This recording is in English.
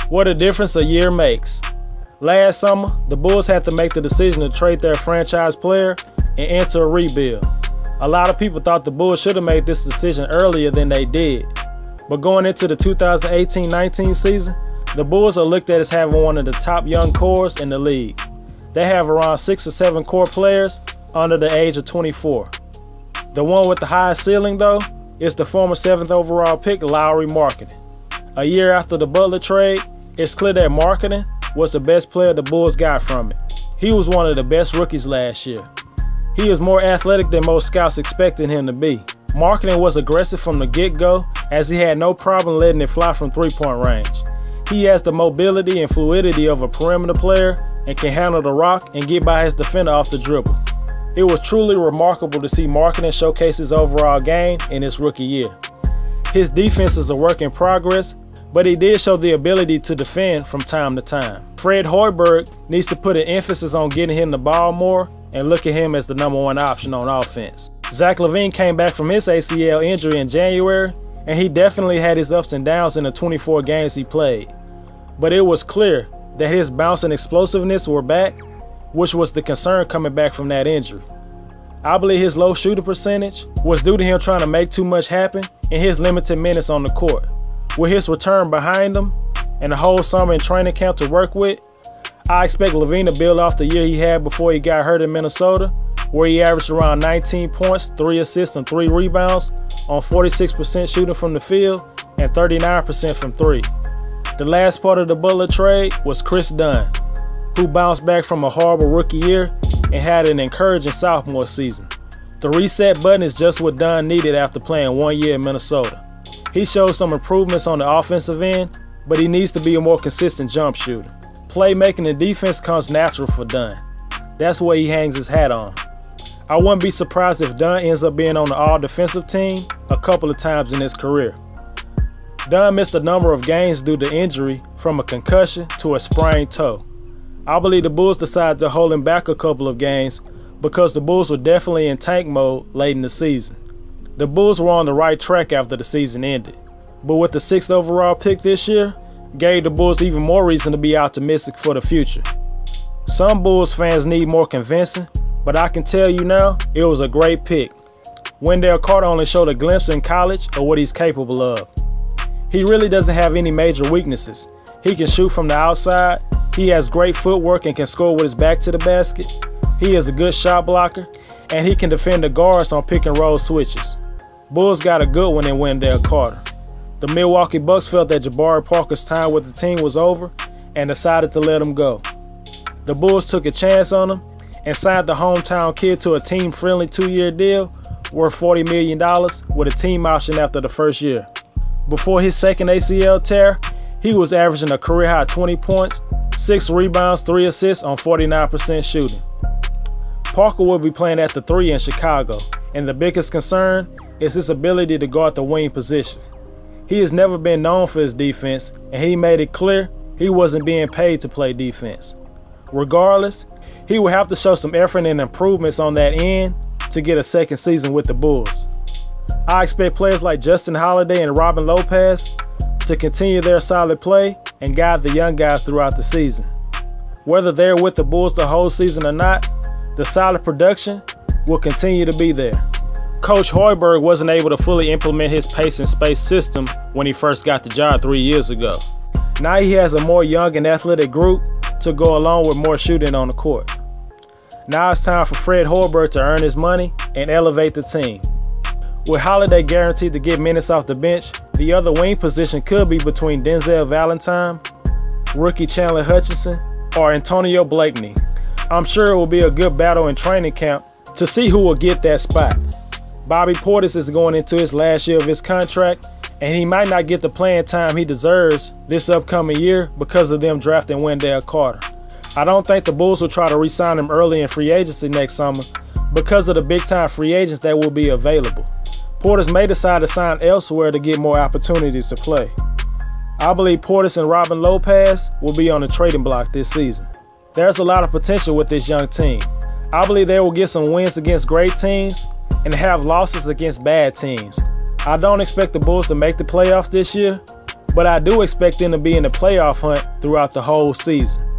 What a difference a year makes. Last summer, the Bulls had to make the decision to trade their franchise player and enter a rebuild. A lot of people thought the Bulls should have made this decision earlier than they did. But going into the 2018-19 season, the Bulls are looked at as having one of the top young cores in the league. They have around 6 or 7 core players under the age of 24. The one with the highest ceiling, though, is the former 7th overall pick Lauri Markkanen. A year after the Butler trade, it's clear that Markkanen was the best player the Bulls got from it. He was one of the best rookies last year. He is more athletic than most scouts expected him to be. Markkanen was aggressive from the get-go, as he had no problem letting it fly from three-point range. He has the mobility and fluidity of a perimeter player and can handle the rock and get by his defender off the dribble. It was truly remarkable to see Markkanen showcase his overall game in his rookie year. His defense is a work in progress, but he did show the ability to defend from time to time. Fred Hoiberg needs to put an emphasis on getting him the ball more and look at him as the #1 option on offense. Zach LaVine came back from his ACL injury in January, and he definitely had his ups and downs in the 24 games he played. But it was clear that his bounce and explosiveness were back, which was the concern coming back from that injury. I believe his low shooting percentage was due to him trying to make too much happen in his limited minutes on the court. With his return behind him and the whole summer in training camp to work with, I expect LaVine to build off the year he had before he got hurt in Minnesota, where he averaged around 19 points, 3 assists, and 3 rebounds on 46% shooting from the field and 39% from 3. The last part of the Butler trade was Chris Dunn, who bounced back from a horrible rookie year and had an encouraging sophomore season. The reset button is just what Dunn needed after playing 1 year in Minnesota. He showed some improvements on the offensive end, but he needs to be a more consistent jump shooter. Playmaking and defense comes natural for Dunn. That's where he hangs his hat on. I wouldn't be surprised if Dunn ends up being on the all-defensive team a couple of times in his career. Dunn missed a number of games due to injury from a concussion to a sprained toe. I believe the Bulls decided to hold him back a couple of games because the Bulls were definitely in tank mode late in the season. The Bulls were on the right track after the season ended, but with the 6th overall pick this year, gave the Bulls even more reason to be optimistic for the future. Some Bulls fans need more convincing, but I can tell you now, it was a great pick. Wendell Carter only showed a glimpse in college of what he's capable of. He really doesn't have any major weaknesses. He can shoot from the outside, he has great footwork and can score with his back to the basket, he is a good shot blocker, and he can defend the guards on pick and roll switches. Bulls got a good one in Wendell Carter. The Milwaukee Bucks felt that Jabari Parker's time with the team was over and decided to let him go. The Bulls took a chance on him and signed the hometown kid to a team-friendly 2-year deal worth $40 million with a team option after the first year. Before his second ACL tear, he was averaging a career-high 20 points, 6 rebounds, 3 assists on 49% shooting. Parker will be playing at the 3 in Chicago, and the biggest concern is his ability to guard the wing position. He has never been known for his defense, and he made it clear he wasn't being paid to play defense. Regardless, he will have to show some effort and improvements on that end to get a second season with the Bulls. I expect players like Justin Holiday and Robin Lopez to continue their solid play and guide the young guys throughout the season. Whether they're with the Bulls the whole season or not, the solid production will continue to be there. Coach Hoiberg wasn't able to fully implement his pace and space system when he first got the job 3 years ago. Now he has a more young and athletic group to go along with more shooting on the court. Now it's time for Fred Hoiberg to earn his money and elevate the team. With Holiday guaranteed to get minutes off the bench, the other wing position could be between Denzel Valentine, rookie Chandler Hutchinson, or Antonio Blakeney. I'm sure it will be a good battle in training camp to see who will get that spot. Bobby Portis is going into his last year of his contract, and he might not get the playing time he deserves this upcoming year because of them drafting Wendell Carter. I don't think the Bulls will try to re-sign him early in free agency next summer because of the big-time free agents that will be available. Portis may decide to sign elsewhere to get more opportunities to play. I believe Portis and Robin Lopez will be on the trading block this season. There's a lot of potential with this young team. I believe they will get some wins against great teams and have losses against bad teams. I don't expect the Bulls to make the playoffs this year, but I do expect them to be in the playoff hunt throughout the whole season.